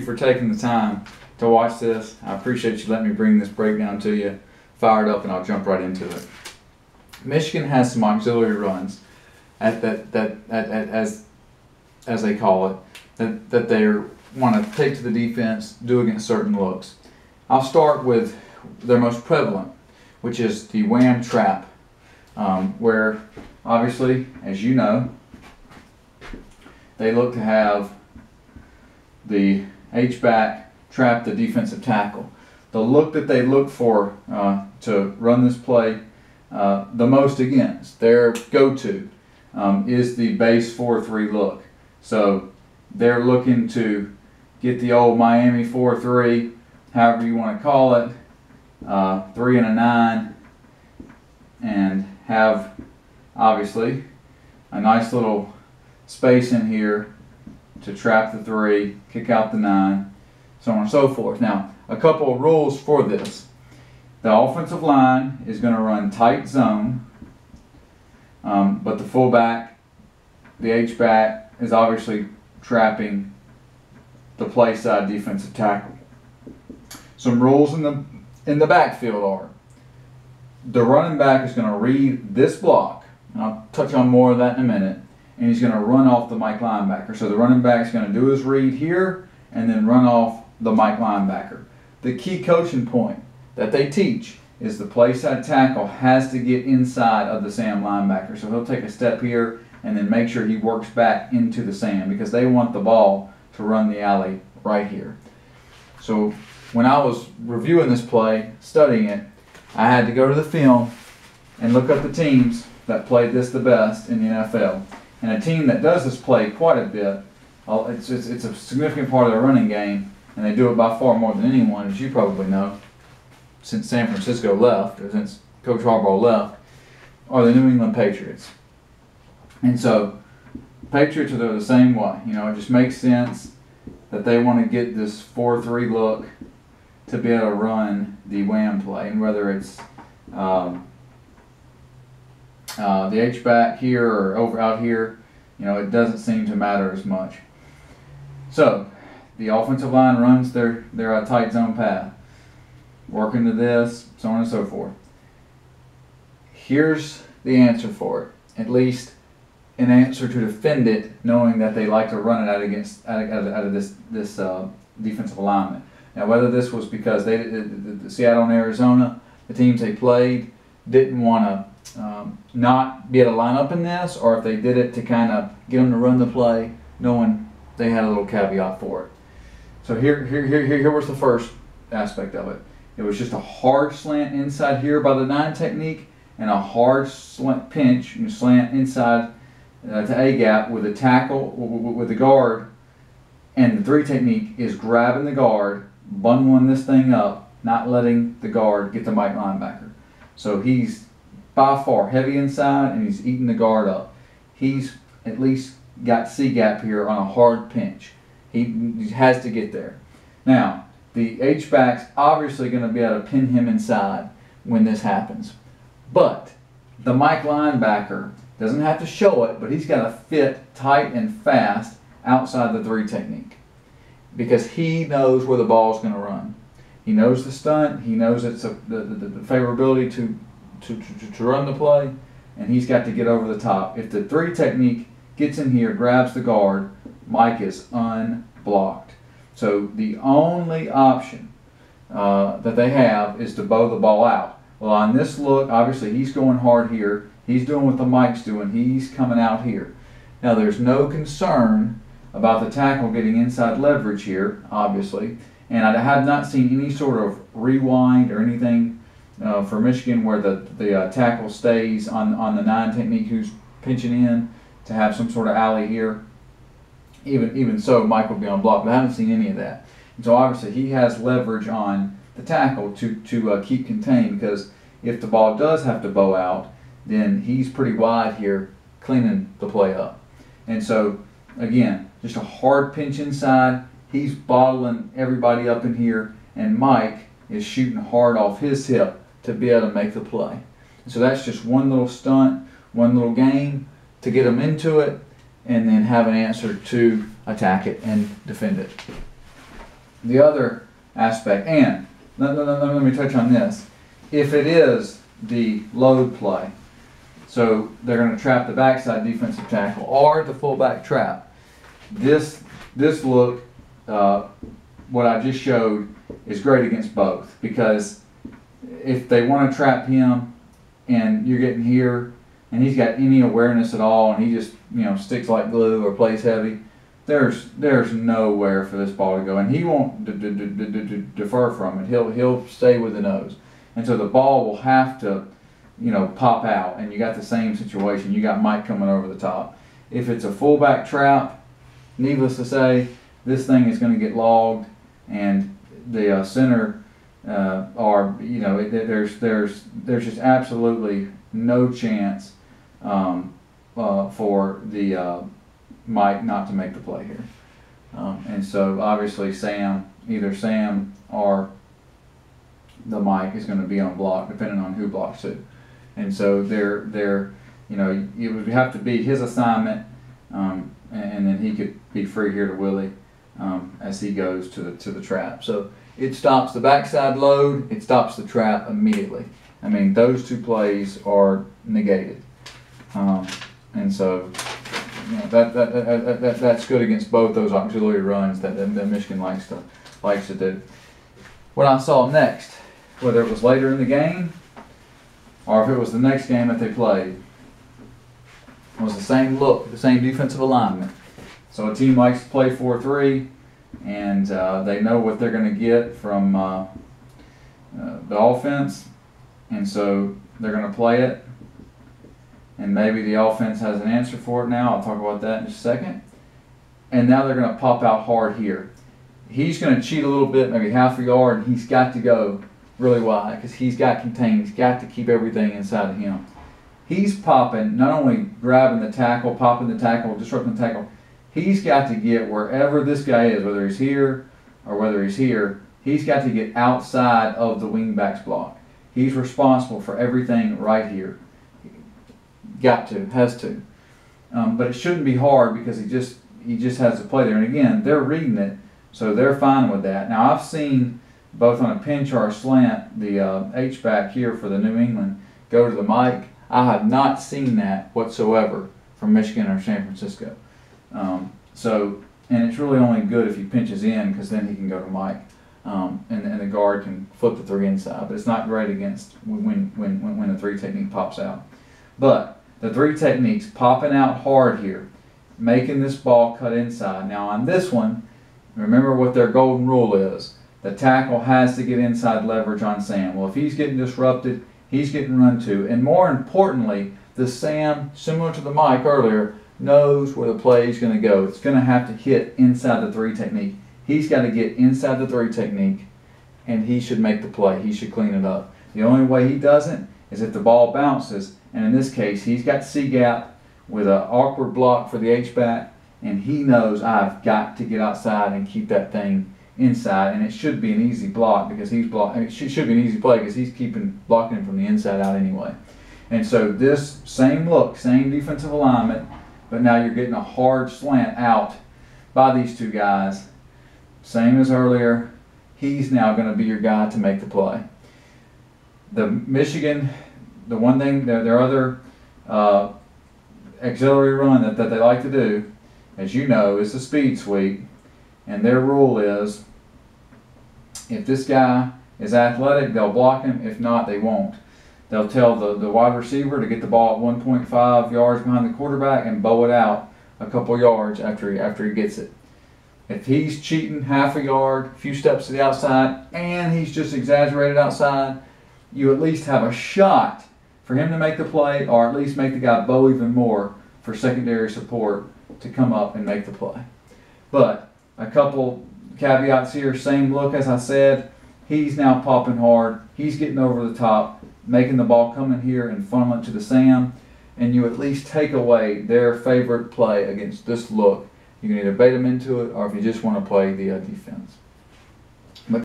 For taking the time to watch this. I appreciate you letting me bring this breakdown to you. Fire it up and I'll jump right into it. Michigan has some auxiliary runs as they call it, that they want to take to the defense, do against certain looks. I'll start with their most prevalent, which is the wham trap, where obviously, as you know, they look to have the H-back trap the defensive tackle. The look that they look for to run this play the most against, their go-to, is the base 4-3 look. So they're looking to get the old Miami 4-3, however you want to call it, 3 and a 9, and have obviously a nice little space in here to trap the 3, kick out the 9, so on and so forth. Now, a couple of rules for this. The offensive line is going to run tight zone, but the fullback, the H-back, is obviously trapping the play side defensive tackle. Some rules in the backfield are: the running back is going to read this block, and I'll touch on more of that in a minute, and he's going to run off the Mike linebacker. So the running back is going to do his read here and then run off the Mike linebacker. The key coaching point that they teach is the play side tackle has to get inside of the Sam linebacker. So he'll take a step here and then make sure he works back into the Sam, because they want the ball to run the alley right here. So when I was reviewing this play, studying it, I had to go to the film and look up the teams that played this the best in the NFL. And a team that does this play quite a bit, it's a significant part of their running game, and they do it by far more than anyone, as you probably know, since San Francisco left, or since Coach Harbaugh left, are the New England Patriots. And so, Patriots are the same way. You know, it just makes sense that they want to get this 4-3 look to be able to run the wham play, and whether it's the H-back here or over out here, you know, it doesn't seem to matter as much. So the offensive line runs their tight zone path, working to this, so on and so forth. Here's the answer for it, at least an answer to defend it, knowing that they like to run it out of this defensive alignment. Now, whether this was because the Seattle and Arizona, the teams they played, didn't want to not be able to line up in this, or if they did it to kind of get them to run the play, knowing they had a little caveat for it. So here was the first aspect of it. It was just a hard slant inside here by the 9 technique, and a hard slant pinch and slant inside to A gap with a tackle with the guard, and the 3 technique is grabbing the guard, bundling this thing up, not letting the guard get the Mike linebacker. So he's by far heavy inside, and he's eating the guard up. He's at least got C-gap here on a hard pinch. He has to get there. Now, the H-back's obviously going to be able to pin him inside when this happens. But the Mike linebacker doesn't have to show it, but he's got to fit tight and fast outside the 3 technique, because he knows where the ball is going to run. He knows the stunt. He knows it's the favorability to run the play, and he's got to get over the top. If the 3 technique gets in here, grabs the guard, Mike is unblocked. So the only option that they have is to bow the ball out. Well, on this look, obviously he's going hard here. He's doing what the Mike's doing. He's coming out here. Now, there's no concern about the tackle getting inside leverage here, obviously. And I have not seen any sort of rewind or anything for Michigan where the tackle stays on the 9 technique who's pinching in to have some sort of alley here. Even so, Mike will be on block, but I haven't seen any of that. And so obviously he has leverage on the tackle to keep contained, because if the ball does have to bow out, then he's pretty wide here cleaning the play up. And so, again, just a hard pinch inside. He's bottling everybody up in here, and Mike is shooting hard off his hip to be able to make the play. And so that's just one little stunt, one little game to get them into it, and then have an answer to attack it and defend it. The other aspect, and let me touch on this. If it is the load play, so they're going to trap the backside defensive tackle or the fullback trap, this look, what I just showed, is great against both, because if they want to trap him and you're getting here and he's got any awareness at all and he just sticks like glue or plays heavy, there's nowhere for this ball to go, and he won't defer from it. He'll stay with the nose, and so the ball will have to pop out, and you got the same situation. You got Mike coming over the top. If it's a fullback trap, needless to say, this thing is going to get logged, and the center there's just absolutely no chance for the Mike not to make the play here. And so obviously either Sam or the Mike is going to be on block, depending on who blocks who. And so it would have to be his assignment, and then he could be free here to Willie as he goes to the trap. So it stops the backside load, it stops the trap immediately. I mean, those two plays are negated. And so that's good against both those auxiliary runs that Michigan likes to do. What I saw next, whether it was later in the game or if it was the next game that they played, was the same look, the same defensive alignment. So a team likes to play 4-3, and they know what they're going to get from the offense, and so they're going to play it. And maybe the offense has an answer for it now. I'll talk about that in just a second. And now they're going to pop out hard here. He's going to cheat a little bit, maybe half a yard, and he's got to go really wide because he's got contained. He's got to keep everything inside of him. He's popping, not only grabbing the tackle, popping the tackle, disrupting the tackle, he's got to get wherever this guy is, whether he's here or whether he's here, he's got to get outside of the wingback's block. He's responsible for everything right here. Got to, has to. But it shouldn't be hard because he just has to play there. And again, they're reading it, so they're fine with that. Now I've seen both on a pinch or a slant the H-back here for the New England go to the Mike. I have not seen that whatsoever from Michigan or San Francisco. And it's really only good if he pinches in, because then he can go to Mike, and the guard can flip the 3 inside. But it's not great against when the 3 technique pops out. But the 3 techniques popping out hard here, making this ball cut inside. Now on this one, remember what their golden rule is. The tackle has to get inside leverage on Sam. Well, if he's getting disrupted, he's getting run to. And more importantly, the Sam, similar to the Mike earlier, knows where the play is going to go. It's going to have to hit inside the 3 technique. He's got to get inside the 3 technique, and he should make the play. He should clean it up. The only way he doesn't is if the ball bounces, and in this case, he's got C-gap with an awkward block for the H-back, and he knows I've got to get outside and keep that thing inside, and it should be an easy block because he's blocking. It should be an easy play because he's blocking him from the inside out anyway. And so this same look, same defensive alignment, but now you're getting a hard slant out by these 2 guys. Same as earlier, he's now going to be your guy to make the play. The Michigan, the one thing, their other auxiliary run that they like to do, as you know, is the speed sweep. And their rule is, if this guy is athletic, they'll block him. If not, they won't. They'll tell the wide receiver to get the ball at 1.5 yards behind the quarterback and bow it out a couple yards after he gets it. If he's cheating half a yard, a few steps to the outside, and he's just exaggerated outside, you at least have a shot for him to make the play, or at least make the guy bow even more for secondary support to come up and make the play. But a couple caveats here. Same look as I said. He's now popping hard. He's getting over the top, making the ball come in here and funnel it to the Sam. And you at least take away their favorite play against this look. You can either bait them into it, or if you just want to play the defense.